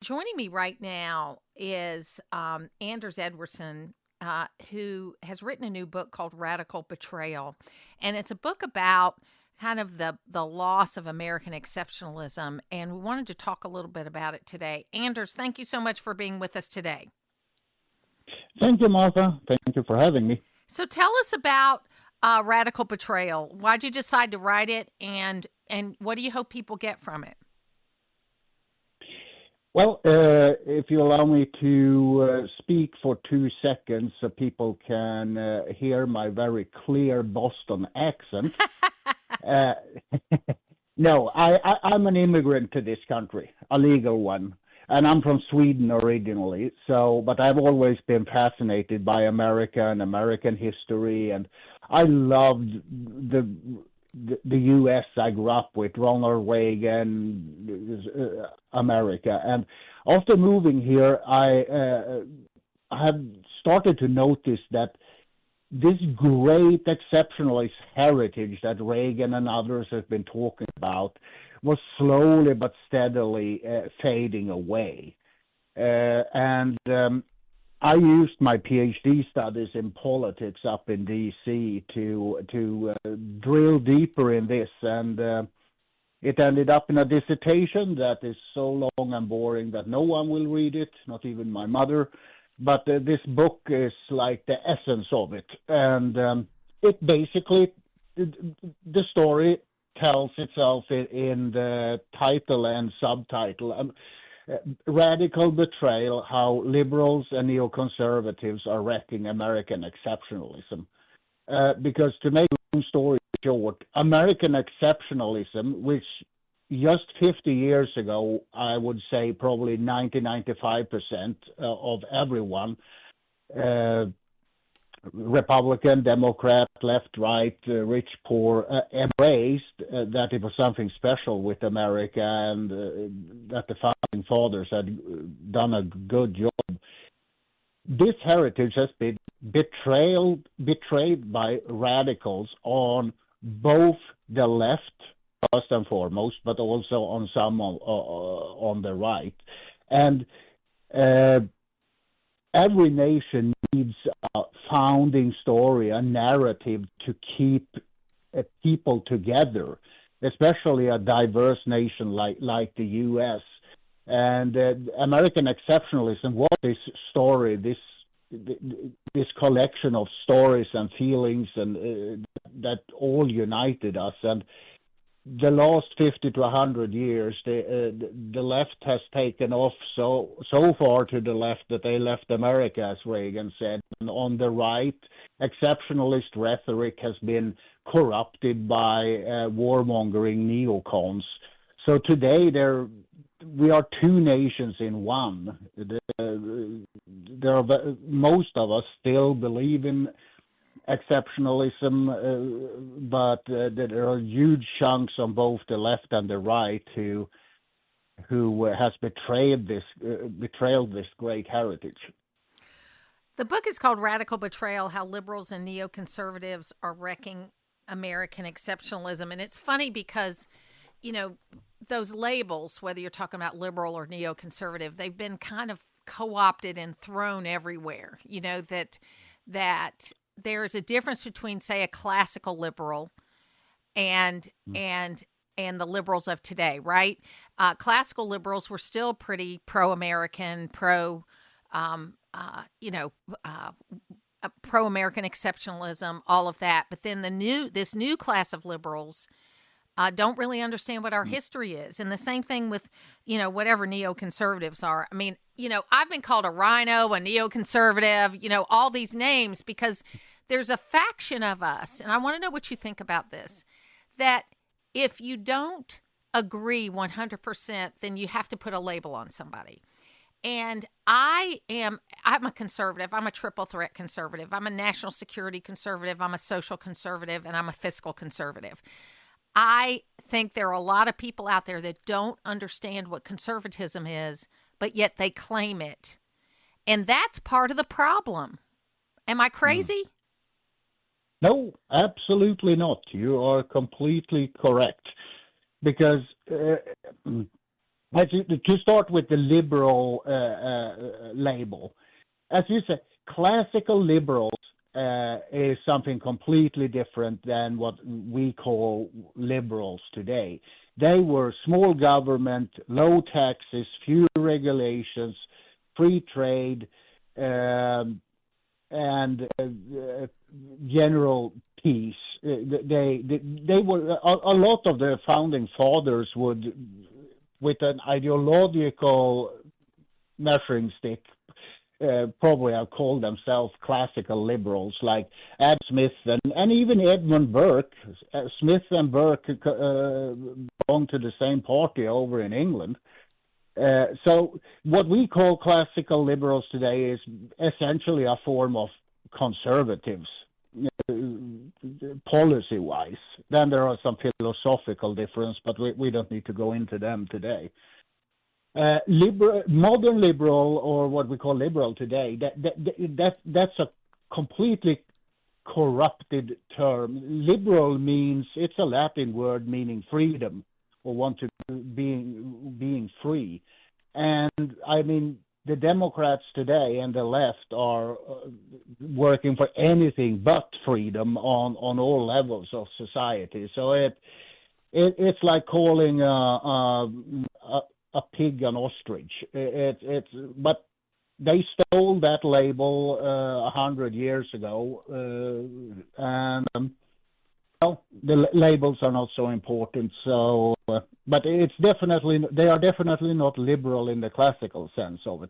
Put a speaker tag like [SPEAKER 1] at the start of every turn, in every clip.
[SPEAKER 1] Joining me right now is Anders Edwardsson, who has written a new book called Radical Betrayal. And it's a book about kind of the loss of American exceptionalism. And we wanted to talk a little bit about it today. Anders, thank you so much for being with us today.
[SPEAKER 2] Thank you, Martha. Thank you for having me.
[SPEAKER 1] So tell us about Radical Betrayal. Why'd you decide to write it, and what do you hope people get from it?
[SPEAKER 2] Well, if you allow me to speak for 2 seconds so people can hear my very clear Boston accent. No, I'm an immigrant to this country, a legal one, and I'm from Sweden originally. But I've always been fascinated by America and American history, and I loved the U.S. I grew up with, Ronald Reagan, America. And after moving here, I have started to notice that this great exceptionalist heritage that Reagan and others have been talking about was slowly but steadily fading away. I used my PhD studies in politics up in D.C. to drill deeper in this, and it ended up in a dissertation that is so long and boring that no one will read it, not even my mother. But this book is like the essence of it, and it basically, the story tells itself in the title and subtitle. Radical Betrayal, how liberals and neoconservatives are wrecking American exceptionalism. Because to make a long story short, American exceptionalism, which just 50 years ago, I would say probably 90-95% of everyone, Republican, Democrat, left, right, rich, poor, embraced that it was something special with America, and that the founding fathers had done a good job. This heritage has been betrayed by radicals on both the left, first and foremost, but also on some on the right. And every nation needs a founding story, a narrative to keep people together, especially a diverse nation like the U.S. And American exceptionalism was this story, this collection of stories and feelings, and that all united us. And the last 50 to 100 years, the left has taken off so far to the left that they left America, as Reagan said. And on the right, exceptionalist rhetoric has been corrupted by warmongering neocons. So today we are two nations in one. Most of us still believe in exceptionalism, but there are huge chunks on both the left and the right who has betrayed this great heritage.
[SPEAKER 1] The book is called Radical Betrayal: How Liberals and Neoconservatives Are Wrecking American Exceptionalism. And it's funny because, you know, those labels, whether you're talking about liberal or neoconservative, they've been kind of co-opted and thrown everywhere. You know, that there's a difference between, say, a classical liberal and the liberals of today, right? Classical liberals were still pretty pro-American, pro-American exceptionalism, all of that. But then this new class of liberals don't really understand what our history is. And the same thing with, whatever neoconservatives are. I mean, I've been called a rhino, a neoconservative, all these names because there's a faction of us. And I want to know what you think about this, that if you don't agree 100%, then you have to put a label on somebody. And I'm a conservative. I'm a triple threat conservative. I'm a national security conservative. I'm a social conservative, and I'm a fiscal conservative. I think there are a lot of people out there that don't understand what conservatism is, but yet they claim it. And that's part of the problem. Am I crazy?
[SPEAKER 2] No, absolutely not. You are completely correct. Because But to start with the liberal label, as you said, classical liberals is something completely different than what we call liberals today. They were small government, low taxes, few regulations, free trade, and general peace. They were a lot of the founding fathers would, with an ideological measuring stick, probably have called themselves classical liberals, like Adam Smith and even Edmund Burke. Smith and Burke belong to the same party over in England. So what we call classical liberals today is essentially a form of conservatives, policy-wise. Then there are some philosophical differences, but we don't need to go into them today. Modern liberal, or what we call liberal today, that's a completely corrupted term. Liberal means, it's a Latin word meaning freedom, or want to being free. And I mean, the Democrats today and the left are working for anything but freedom on all levels of society. So it's like calling a pig an ostrich. But they stole that label 100 years ago, and well, the labels are not so important. So, but they are definitely not liberal in the classical sense of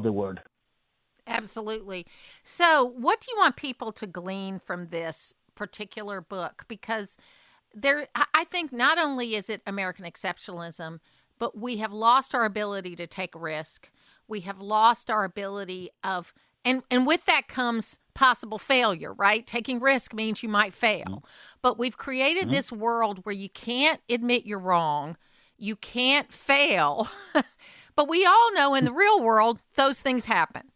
[SPEAKER 2] the word.
[SPEAKER 1] Absolutely. So, what do you want people to glean from this particular book? Because I think not only is it American exceptionalism, but we have lost our ability to take risk. We have lost our ability of, and with that comes possible failure, right? Taking risk means you might fail. Mm-hmm. But we've created this world where you can't admit you're wrong. You can't fail. But we all know in the real world, those things happen.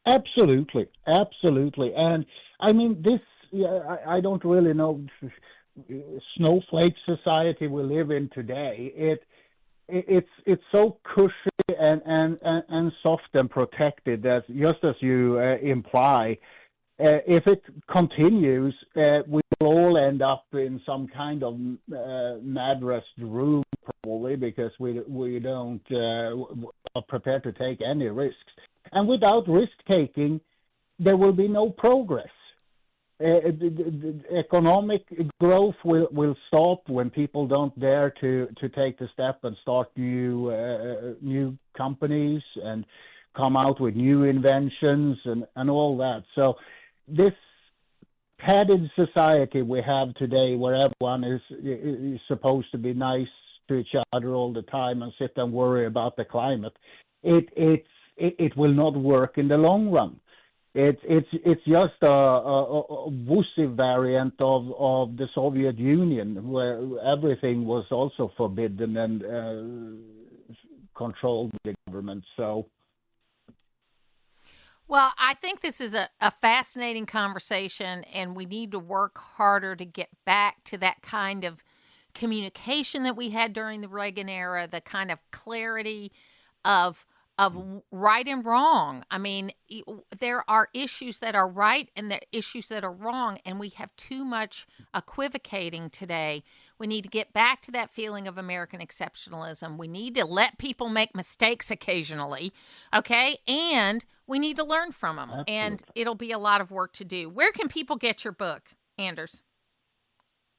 [SPEAKER 2] Absolutely. And I mean, I don't really know, snowflake society we live in today. It's so cushy and soft and protected, that just as you imply, if it continues, we will all end up in some kind of mad rest room, probably, because we don't are prepared to take any risks. And without risk taking, there will be no progress. Economic growth will stop when people don't dare to take the step and start new companies and come out with new inventions and all that. So this padded society we have today, where everyone is supposed to be nice to each other all the time and sit and worry about the climate, it will not work in the long run. It's just a wussy variant of the Soviet Union, where everything was also forbidden and controlled by the government. So,
[SPEAKER 1] well, I think this is a fascinating conversation, and we need to work harder to get back to that kind of communication that we had during the Reagan era, the kind of clarity of right and wrong. I mean, there are issues that are right and there are issues that are wrong, and we have too much equivocating today. We need to get back to that feeling of American exceptionalism. We need to let people make mistakes occasionally, okay? And we need to learn from them. Absolutely. And it'll be a lot of work to do. Where can people get your book, Anders?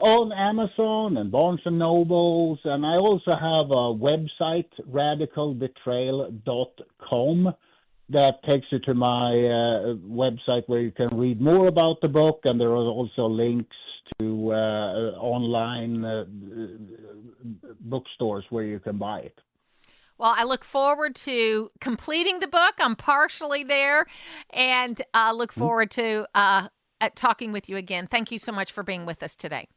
[SPEAKER 2] On Amazon and Barnes & Nobles, and I also have a website, radicalbetrayal.com, that takes you to my website where you can read more about the book, and there are also links to online bookstores where you can buy it.
[SPEAKER 1] Well, I look forward to completing the book. I'm partially there, and I look forward to talking with you again. Thank you so much for being with us today.